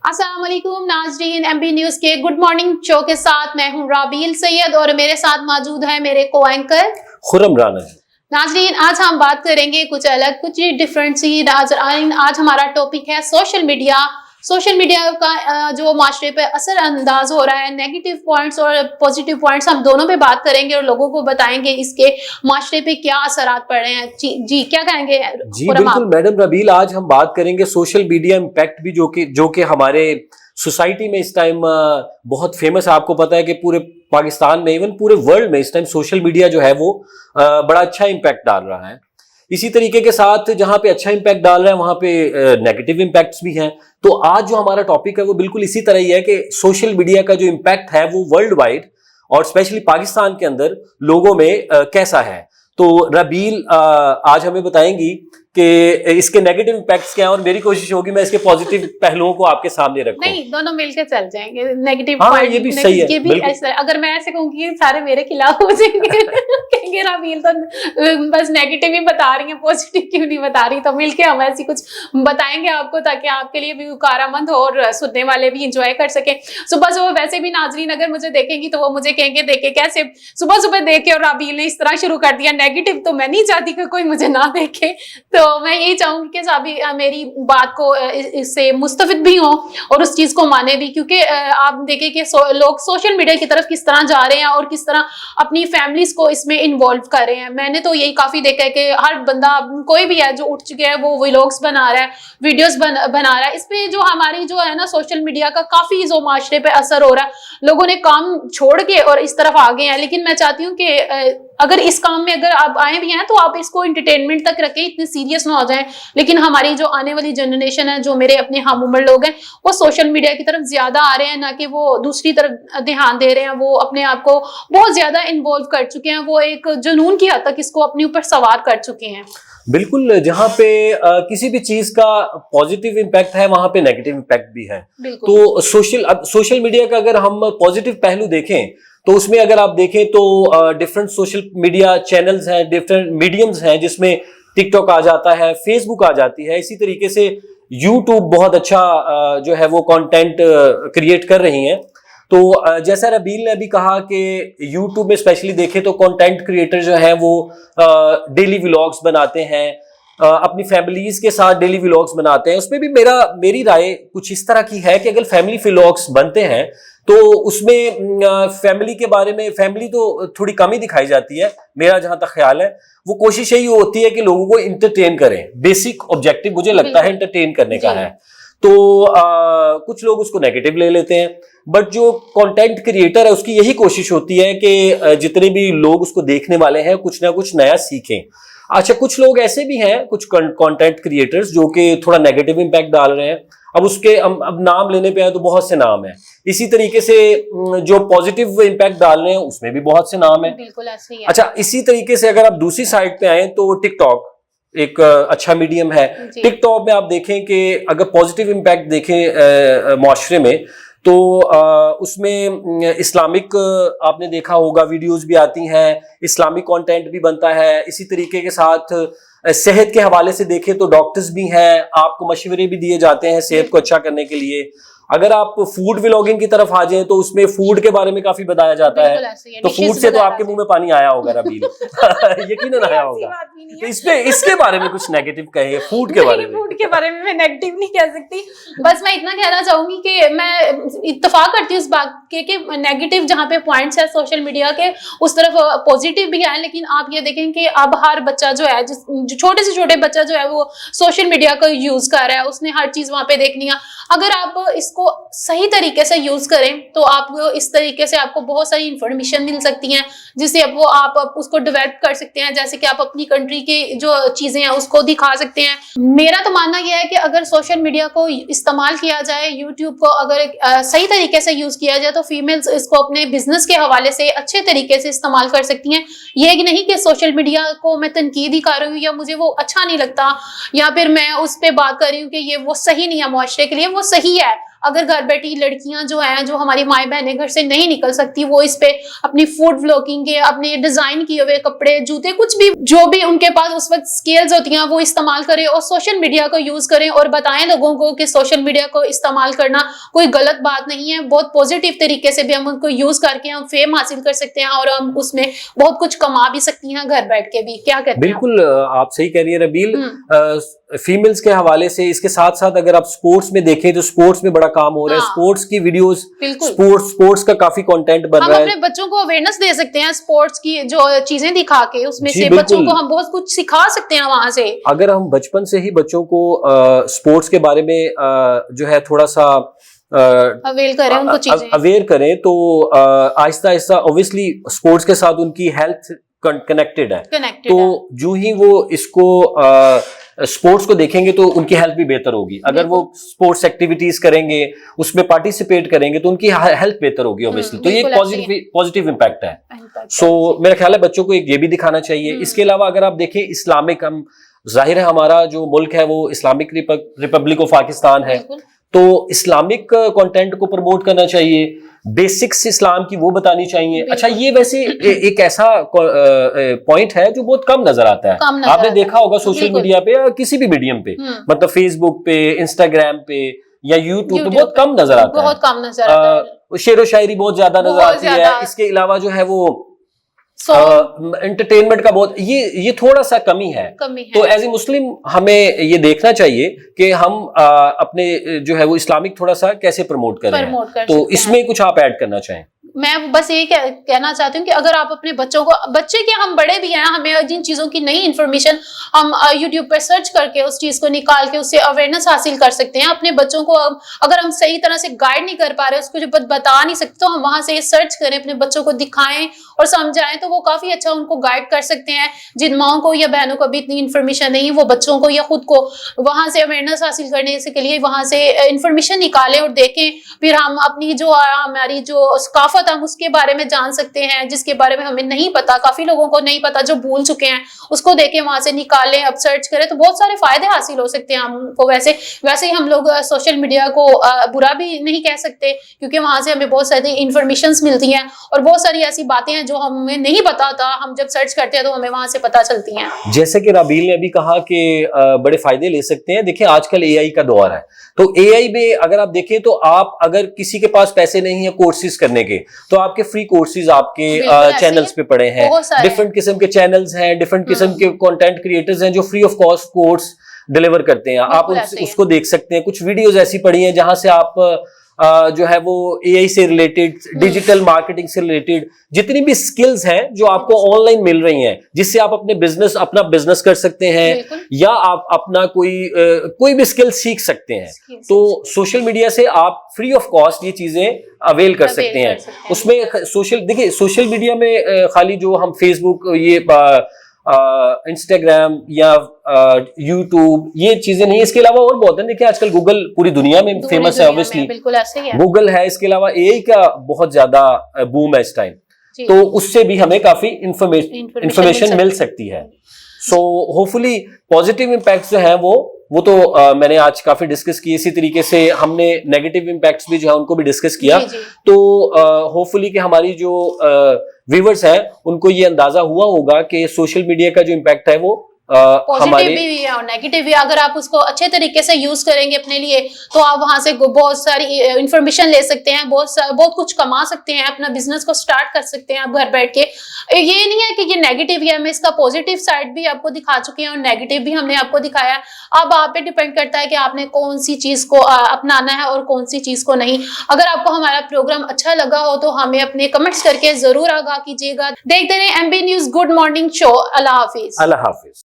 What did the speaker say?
अस्सलाम वालेकुम नाजरीन, एमबी न्यूज के गुड मॉर्निंग शो के साथ मैं हूं राबील सैयद और मेरे साथ मौजूद है मेरे को एंकर खुर्रम राना। नाजरीन, आज हम बात करेंगे कुछ अलग कुछ डिफरेंट सी नाजरीन। आज हमारा टॉपिक है सोशल मीडिया। सोशल मीडिया का जो माशरे पे असर अंदाज हो रहा है, नेगेटिव पॉइंट्स और पॉजिटिव पॉइंट्स हम दोनों पे बात करेंगे और लोगों को बताएंगे इसके माशरे पे क्या असरात पड़ रहे हैं। जी क्या कहेंगे? जी बिल्कुल मैडम रबील, आज हम बात करेंगे सोशल मीडिया इम्पैक्ट भी जो कि हमारे सोसाइटी में इस टाइम बहुत फेमस है। आपको पता है कि पूरे पाकिस्तान में, इवन पूरे वर्ल्ड में इस टाइम सोशल मीडिया जो है वो बड़ा अच्छा इम्पैक्ट डाल रहा है। इसी तरीके के साथ जहां पे अच्छा इम्पैक्ट डाल रहा है वहां पे नेगेटिव इम्पैक्ट्स भी हैं। तो आज जो हमारा टॉपिक है वो बिल्कुल इसी तरह ही है कि सोशल मीडिया का जो इम्पैक्ट है वो वर्ल्ड वाइड और स्पेशली पाकिस्तान के अंदर लोगों में कैसा है। तो रबील आज हमें बताएंगी कि इसके नेगेटिव इम्पैक्ट्स क्या हैं और मेरी कोशिश होगी मैं इसके पॉजिटिव पहलुओं को आपके सामने रखूं। नहीं, दोनों मिलकर चल जाएंगे। नेगेटिव पॉइंट ये भी सही है। ये भी ऐसा, अगर मैं ऐसे कहूंगी सारे मेरे खिलाफ हो जाएंगे कहेंगे रबील तो बस नेगेटिव ही बता रही है, पॉजिटिव क्यों नहीं बता रही। तो मिलके हम ऐसी कुछ बताएंगे आपको ताकि आपके लिए भी कारामंद हो और सुनने वाले भी इंजॉय कर सके। सुबह सुबह वैसे भी नाजरीन अगर मुझे देखेंगी तो वो मुझे कहेंगे देखे कैसे सुबह सुबह देखे और रबील ने इस तरह शुरू कर दिया नेगेटिव। तो मैं नहीं चाहती कि कोई मुझे ना देखे। तो मैं यही चाहूंगी कि सभी मेरी बात को इससे मुस्तफिद भी हो और उस चीज को माने भी, क्योंकि आप देखें कि लोग सोशल मीडिया की तरफ किस तरह जा रहे हैं और किस तरह अपनी फैमिलीज को इसमें इन्वॉल्व कर रहे हैं। मैंने तो यही काफी देखा है कि हर बंदा कोई भी है जो उठ चुके हैं वो व्लॉग्स बना रहा है, वीडियोस बना रहा है। इस पे जो हमारी जो है ना सोशल मीडिया का काफी जो माशरे पे असर हो रहा है, लोगों ने काम छोड़ के और इस तरफ आ गए हैं। लेकिन मैं चाहती हूँ कि अगर इस काम में अगर आप आए भी हैं तो आप इसको एंटरटेनमेंट तक रखें, इतने सीरियस ना हो जाए। लेकिन हमारी जो आने वाली जनरेशन है, जो मेरे अपने हम उम्र लोग हैं, वो सोशल मीडिया की तरफ ज्यादा आ रहे हैं, ना कि वो दूसरी तरफ ध्यान दे रहे हैं। वो अपने आप को बहुत ज्यादा इन्वॉल्व कर चुके हैं, वो एक जुनून की हद तक इसको अपने ऊपर सवार कर चुके हैं। बिल्कुल, जहां पे किसी भी चीज का पॉजिटिव इम्पैक्ट है वहां पे नेगेटिव इम्पैक्ट भी है। तो सोशल मीडिया का अगर हम पॉजिटिव पहलू देखें तो उसमें अगर आप देखें तो डिफरेंट सोशल मीडिया चैनल्स हैं, डिफरेंट मीडियम्स हैं, जिसमें टिकटॉक आ जाता है, फेसबुक आ जाती है। इसी तरीके से यूट्यूब बहुत अच्छा जो है वो कंटेंट क्रिएट कर रही हैं। तो जैसा रबील ने अभी कहा कि यूट्यूब में स्पेशली देखें तो कंटेंट क्रिएटर जो है वो डेली व्लॉग्स बनाते हैं, अपनी फैमिलीज के साथ डेली व्लॉग्स बनाते हैं। उसमें भी मेरी राय कुछ इस तरह की है कि अगर फैमिली व्लॉग्स बनते हैं तो उसमें फैमिली के बारे में, फैमिली तो थोड़ी कम ही दिखाई जाती है। मेरा जहां तक ख्याल है वो कोशिश यही होती है कि लोगों को इंटरटेन करें। बेसिक ऑब्जेक्टिव मुझे लगता है इंटरटेन करने का है। तो कुछ लोग उसको नेगेटिव ले लेते हैं, बट जो कंटेंट क्रिएटर है उसकी यही कोशिश होती है कि जितने भी लोग उसको देखने वाले हैं कुछ ना कुछ नया सीखें। अच्छा, कुछ लोग ऐसे भी हैं, कुछ कंटेंट क्रिएटर्स जो कि थोड़ा नेगेटिव इम्पैक्ट डाल रहे हैं। अब उसके अब नाम लेने पे आए तो बहुत से नाम हैं। इसी तरीके से जो पॉजिटिव इम्पैक्ट डाल रहे हैं उसमें भी बहुत से नाम हैं। बिल्कुल ऐसे ही है। अच्छा, इसी तरीके से अगर आप दूसरी साइड पे आए तो टिकटॉक एक अच्छा मीडियम है। टिकटॉक में आप देखें कि अगर पॉजिटिव इम्पैक्ट देखें माशरे में तो उसमें इस्लामिक आपने देखा होगा वीडियोस भी आती हैं, इस्लामिक कंटेंट भी बनता है। इसी तरीके के साथ सेहत के हवाले से देखें तो डॉक्टर्स भी हैं, आपको मशवरे भी दिए जाते हैं सेहत को अच्छा करने के लिए। अगर आप फूड व्लॉगिंग की तरफ आ जाएं तो उसमें फूड के बारे में काफी बताया जाता है। तो फूड से तो आपके मुंह में पानी आया होगा रबील यकीनन आया होगा। तो इसके बारे में कुछ नेगेटिव कहे, फूड के बारे में। फूड के बारे में मैं नेगेटिव नहीं कह सकती, बस मैं इतना कहना चाहूंगी कि मैं इत्तेफाक करती हूँ इस बात के कि नेगेटिव जहाँ पे पॉइंट्स है सोशल मीडिया के उस तरफ पॉजिटिव भी है। लेकिन आप ये देखें कि अब हर बच्चा जो है, जो छोटे से छोटे बच्चा जो है वो सोशल मीडिया का यूज कर रहा है, उसने हर चीज वहां पे देखनी है। अगर आप इसको सही तरीके से यूज करें तो आपको इस तरीके से आपको बहुत सारी इंफॉर्मेशन मिल सकती हैं जिससे वो आप उसको डेवलप कर सकते हैं। जैसे कि आप अपनी कंट्री की जो चीजें हैं उसको दिखा सकते हैं। मेरा तो मानना यह है कि अगर सोशल मीडिया को इस्तेमाल किया जाए, यूट्यूब को अगर सही तरीके से यूज किया जाए तो फीमेल्स इसको अपने बिजनेस के हवाले से अच्छे तरीके से इस्तेमाल कर सकती हैं। ये नहीं कि सोशल मीडिया को मैं तनकीद ही कर रही हूँ या मुझे वो अच्छा नहीं लगता या फिर मैं उस पर बात कर रही हूँ कि ये वो सही नहीं है, मुआशरे के लिए वो सही है। अगर घर बैठी लड़कियां जो हैं, जो हमारी माई बहनें घर से नहीं निकल सकती, वो इस पे अपनी फूड व्लॉगिंग के, अपने डिजाइन किए हुए कपड़े, जूते, कुछ भी जो भी उनके पास उस वक्त स्किल्स होती हैं वो इस्तेमाल करें और सोशल मीडिया को यूज करें और बताएं लोगों को कि सोशल मीडिया को इस्तेमाल करना कोई गलत बात नहीं है। बहुत पॉजिटिव तरीके से भी हम उनको यूज करके हम फेम हासिल कर सकते हैं और हम उसमें बहुत कुछ कमा भी सकती हैं घर बैठ के भी। क्या कहते हैं? बिल्कुल आप सही कह रही है रबील। फीमेल्स के हवाले से इसके साथ साथ अगर आप स्पोर्ट्स में देखें तो स्पोर्ट्स में बड़ा काम हो रहा है। स्पोर्ट्स की वीडियोस, स्पोर्ट्स का काफी कंटेंट बन रहा है। हम अपने बच्चों को अवेयरनेस दे सकते हैं स्पोर्ट्स की जो चीजें दिखा के, उसमें से बच्चों को हम बहुत कुछ सिखा सकते हैं वहां से। अगर हम बचपन से ही बच्चों को स्पोर्ट्स के बारे में जो है थोड़ा सा अवेयर करें, उनको चीजें अवेयर करें, तो आहिस्ता आहिस्ता ऑब्वियसली स्पोर्ट्स के साथ उनकी हेल्थ कनेक्टेड है। तो जो ही वो इसको स्पोर्ट्स को देखेंगे तो उनकी हेल्थ भी बेहतर होगी। अगर वो स्पोर्ट्स एक्टिविटीज करेंगे, उसमें पार्टिसिपेट करेंगे तो उनकी हेल्थ बेहतर होगी ऑब्वियसली। तो ये पॉजिटिव इम्पैक्ट है। सो मेरा ख्याल है बच्चों को ये भी दिखाना चाहिए। इसके अलावा अगर आप देखें इस्लामिक, हम जाहिर है हमारा जो मुल्क है वो इस्लामिक रिपब्लिक ऑफ पाकिस्तान है, तो इस्लामिक कंटेंट को प्रमोट करना चाहिए, बेसिक्स इस्लाम की वो बतानी चाहिए। अच्छा, ये वैसे एक ऐसा पॉइंट है जो बहुत कम नजर आता है। आपने देखा होगा सोशल मीडिया पे या किसी भी मीडियम पे, मतलब फेसबुक पे, इंस्टाग्राम पे या यूट्यूब पे बहुत कम नजर आता है। बहुत कम नजर आता है। शेरो शायरी बहुत ज्यादा नजर आती है। इसके अलावा जो है वो एंटरटेनमेंट का बहुत ये थोड़ा सा कमी है। तो एज ए मुस्लिम हमें ये देखना चाहिए कि हम अपने जो है वो इस्लामिक थोड़ा सा कैसे प्रमोट करें। तो इसमें कुछ आप ऐड करना चाहें? मैं बस यही कहना चाहती हूँ कि अगर आप अपने बच्चों को, बच्चे के हम बड़े भी हैं, हमें जिन चीजों की नई इन्फॉर्मेशन हम यूट्यूब पर सर्च करके उस चीज को निकाल के उससे अवेयरनेस हासिल कर सकते हैं। अपने बच्चों को अगर हम सही तरह से गाइड नहीं कर पा रहे, उसको जो बता नहीं सकते, तो हम वहां से सर्च करें, अपने बच्चों को दिखाएं और समझाएं, तो वो काफी अच्छा उनको गाइड कर सकते हैं। जिन माओं को या बहनों को अभी इतनी इन्फॉर्मेशन नहीं, वो बच्चों को या खुद को वहां से अवेयरनेस हासिल करने के लिए वहां से इन्फॉर्मेशन निकालें और देखें। फिर हम अपनी जो हमारी जो सकाफत हम उसके बारे में जान सकते हैं, जिसके बारे में हमें नहीं पता, काफी लोगों को नहीं पता जो भूल चुके हैं, उसको देखें, वहां से निकालें, अब सर्च करें, तो बहुत सारे फायदे हासिल हो सकते हैं हमको। वैसे ही हम लोग सोशल मीडिया को बुरा भी नहीं कह सकते, क्योंकि वहां से हमें बहुत सारी इन्फॉर्मेशन मिलती हैं और बहुत सारी ऐसी बातें हैं जो हमें नहीं पता था, हम जब सर्च करते हैं तो हमें वहां से पता चलती हैं। जैसे कि राबील ने अभी कहा कि बड़े फायदे ले सकते हैं। देखिए आजकल एआई का दौर है, तो एआई में अगर आप देखें तो आप अगर किसी के पास पैसे नहीं है कोर्सेज करने के, तो आपके फ्री कोर्सेज आपके चैनल्स पे पड़े हैं। डिफरेंट किस्म के चैनल्स हैं, डिफरेंट किस्म के कंटेंट क्रिएटर्स हैं जो free of cost course deliver करते हैं। आप उसको देख सकते हैं। कुछ वीडियोस ऐसी पड़ी हैं जहां से आप जो है वो एआई से रिलेटेड, डिजिटल मार्केटिंग से रिलेटेड जितनी भी स्किल्स हैं जो आपको ऑनलाइन मिल रही हैं, जिससे आप अपना बिजनेस कर सकते हैं या आप अपना कोई भी स्किल सीख सकते हैं। तो सोशल मीडिया से आप फ्री ऑफ कॉस्ट ये चीजें अवेल कर सकते हैं। उसमें सोशल मीडिया में खाली जो हम फेसबुक, ये इंस्टाग्राम या यूट्यूब, ये चीजें नहीं, इसके अलावा और बहुत है। देखिए आजकल गूगल पूरी दुनिया में फेमस है, ऑब्वियसली बिल्कुल ऐसे ही है। गूगल है, इसके अलावा एआई का बहुत ज्यादा बूम है इस टाइम, तो उससे भी हमें काफी इंफॉर्मेशन मिल सकती है। सो होपफुली पॉजिटिव इम्पैक्ट जो है वो तो मैंने आज काफी डिस्कस किए। इसी तरीके से हमने नेगेटिव इम्पैक्ट्स भी जो है उनको भी डिस्कस किया। तो होपफुली कि हमारी जो व्यूअर्स हैं उनको ये अंदाजा हुआ होगा कि सोशल मीडिया का जो इम्पैक्ट है वो पॉजिटिव भी है और नेगेटिव भी। अगर आप उसको अच्छे तरीके से यूज करेंगे अपने लिए, तो आप वहां से बहुत सारी इंफॉर्मेशन ले सकते हैं, बहुत कुछ कमा सकते हैं, अपना बिजनेस को स्टार्ट कर सकते हैं आप घर बैठ के। ये नहीं है कि ये नेगेटिव है, मैं इसका पॉजिटिव साइड भी आपको दिखा चुकी हूँ और नेगेटिव भी हमने आपको दिखाया। अब आप पे डिपेंड करता है कि आपने कौन सी चीज को अपनाना है और कौन सी चीज को नहीं। अगर आपको हमारा प्रोग्राम अच्छा लगा हो तो हमें अपने कमेंट्स करके जरूर आगाह कीजिएगा। देखते रहे MB news good morning show. अल्लाह हाफिज। अल्लाह हाफिज।